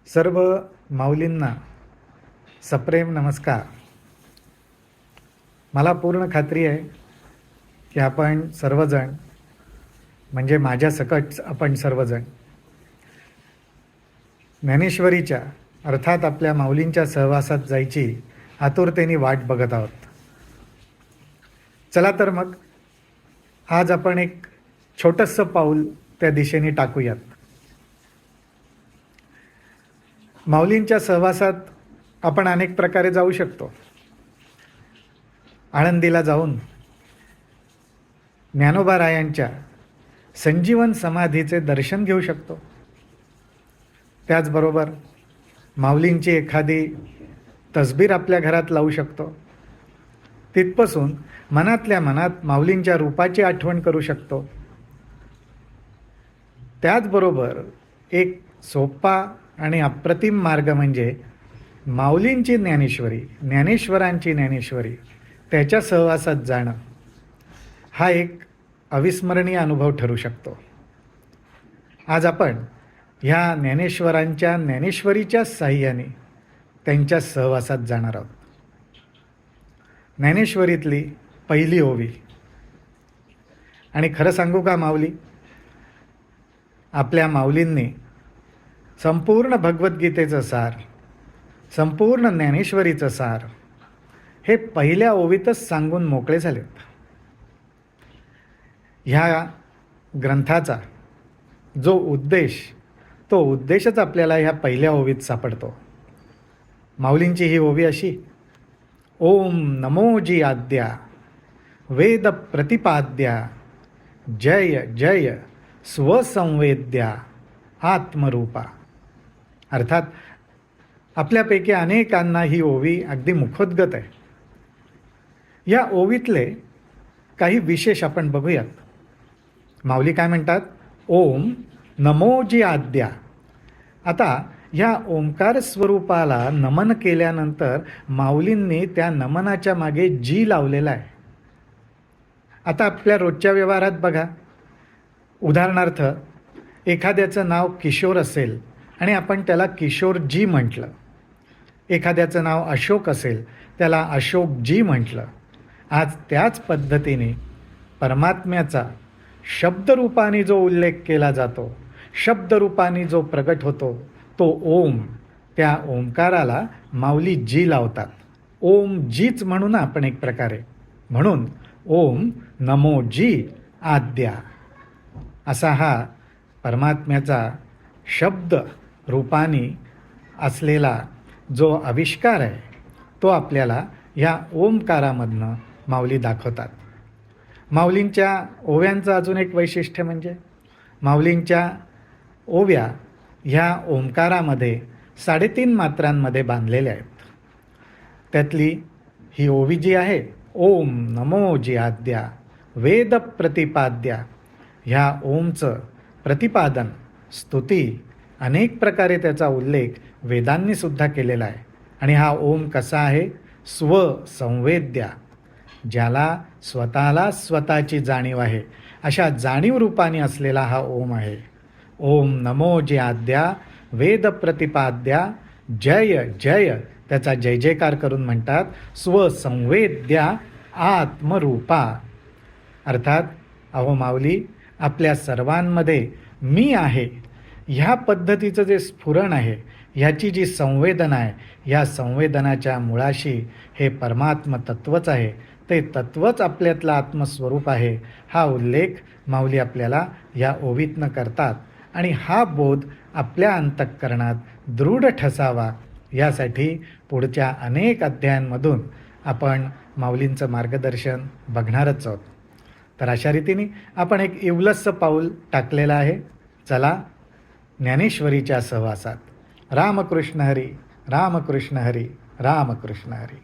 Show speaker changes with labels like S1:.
S1: सर्व माऊलींना सप्रेम नमस्कार. मला पूर्ण खात्री आहे की आपण सर्वजण म्हणजे माझ्या सकट आपण सर्वजण ज्ञानेश्वरीच्या अर्थात आपल्या माऊलींच्या सहवासात जायची आतुरतेने वाट बघत आहोत. चला तर मग आज आपण एक छोटंसं पाऊल त्या दिशेने टाकूयात. माऊलींच्या सहवासात आपण अनेक प्रकारे जाऊ शकतो. आळंदीला जाऊन ज्ञानोबारायांच्या संजीवन समाधीचे दर्शन घेऊ शकतो. त्याचबरोबर माऊलींची एखादी तसबीर आपल्या घरात लावू शकतो. तिथपासून मनातल्या मनात माऊलींच्या रूपाची आठवण करू शकतो. त्याचबरोबर एक सोपा आणि अप्रतिम मार्ग म्हणजे माऊलींची ज्ञानेश्वरी, ज्ञानेश्वरांची ज्ञानेश्वरी त्याच्या सहवासात जाणं हा एक अविस्मरणीय अनुभव ठरू शकतो. आज आपण ह्या ज्ञानेश्वरांच्या ज्ञानेश्वरीच्या साह्याने त्यांच्या सहवासात जाणार आहोत. ज्ञानेश्वरीतली पहिली ओवी. आणि खरं सांगू का, माऊली आपल्या माऊलींनी संपूर्ण भगवद्गीतेचं सार, संपूर्ण ज्ञानेश्वरीचं सार हे पहिल्या ओवीतच सांगून मोकळे झालेत. ह्या ग्रंथाचा जो उद्देश, तो उद्देशच आपल्याला ह्या पहिल्या ओवीत सापडतो. माऊलींची ही ओवी अशी: ओम नमोजी आद्या वेद प्रतिपाद्या जय जय स्वसंवेद्या आत्मरूपा. अर्थात आपल्यापैकी अनेकांना ही ओवी अगदी मुखोद्गत आहे. या ओवीतले काही विशेष आपण बघूयात. माऊली काय म्हणतात? ओम नमोजी आद्या. आता ह्या ओंकार स्वरूपाला नमन केल्यानंतर माऊलींनी त्या नमनाच्या मागे जी लावलेला आहे. आता आपल्या रोजच्या व्यवहारात बघा, उदाहरणार्थ एखाद्याचं नाव किशोर असेल आणि आपण त्याला किशोरजी म्हटलं. एखाद्याचं नाव अशोक असेल, त्याला अशोकजी म्हटलं. आज त्याच पद्धतीने परमात्म्याचा शब्दरूपाने जो उल्लेख केला जातो, शब्दरूपाने जो प्रगट होतो, तो ओम, त्या ओंकाराला माऊली जी लावतात. ओम जीच म्हणू ना आपण एक प्रकारे. म्हणून ओम नमो जी आद्या असा हा परमात्म्याचा शब्द रूपाने असलेला जो आविष्कार आहे, तो आपल्याला ह्या ओंकारामधनं माऊली दाखवतात. माऊलींच्या ओव्यांचं अजून एक वैशिष्ट्य म्हणजे माऊलींच्या ओव्या ह्या ओंकारामध्ये 3.5 मात्रांमध्ये बांधलेल्या आहेत. त्यातली ही ओवी जी आहे, ओम नमो जी आद्या वेद प्रतिपाद्या, ह्या ओमचं प्रतिपादन, स्तुती, अनेक प्रकारे त्याचा उल्लेख वेदांनी सुद्धा केलेला आहे. आणि हा ओम कसा आहे? स्वसंवेद्या. ज्याला स्वतःला स्वतःची जाणीव आहे, अशा जाणीव रूपाने असलेला हा ओम आहे. ओम नमो जी आद्या वेद प्रतिपाद्या जय जय, त्याचा जय जयकार करून म्हणतात स्वसंवेद्या आत्मरूपा. अर्थात अहो माऊली आपल्या सर्वांमध्ये मी आहे ह्या पद्धतीचं जे स्फुरण आहे, ह्याची जी संवेदना आहे, या संवेदनाच्या मुळाशी हे परमात्म तत्वच आहे. ते तत्वच आपल्यातलं आत्मस्वरूप आहे. हा उल्लेख माऊली आपल्याला या ओवीतनं करतात. आणि हा बोध आपल्या अंतःकरणात दृढ ठसावा यासाठी पुढच्या अनेक अध्यायांमधून आपण माऊलींचं मार्गदर्शन बघणारच आहोत. तर अशा रीतीने आपण एक इवलस्स पाऊल टाकलेलं आहे. चला ज्ञानेश्वरीच्या सहवासात. रामकृष्ण हरी, रामकृष्ण हरी, रामकृष्ण हरी.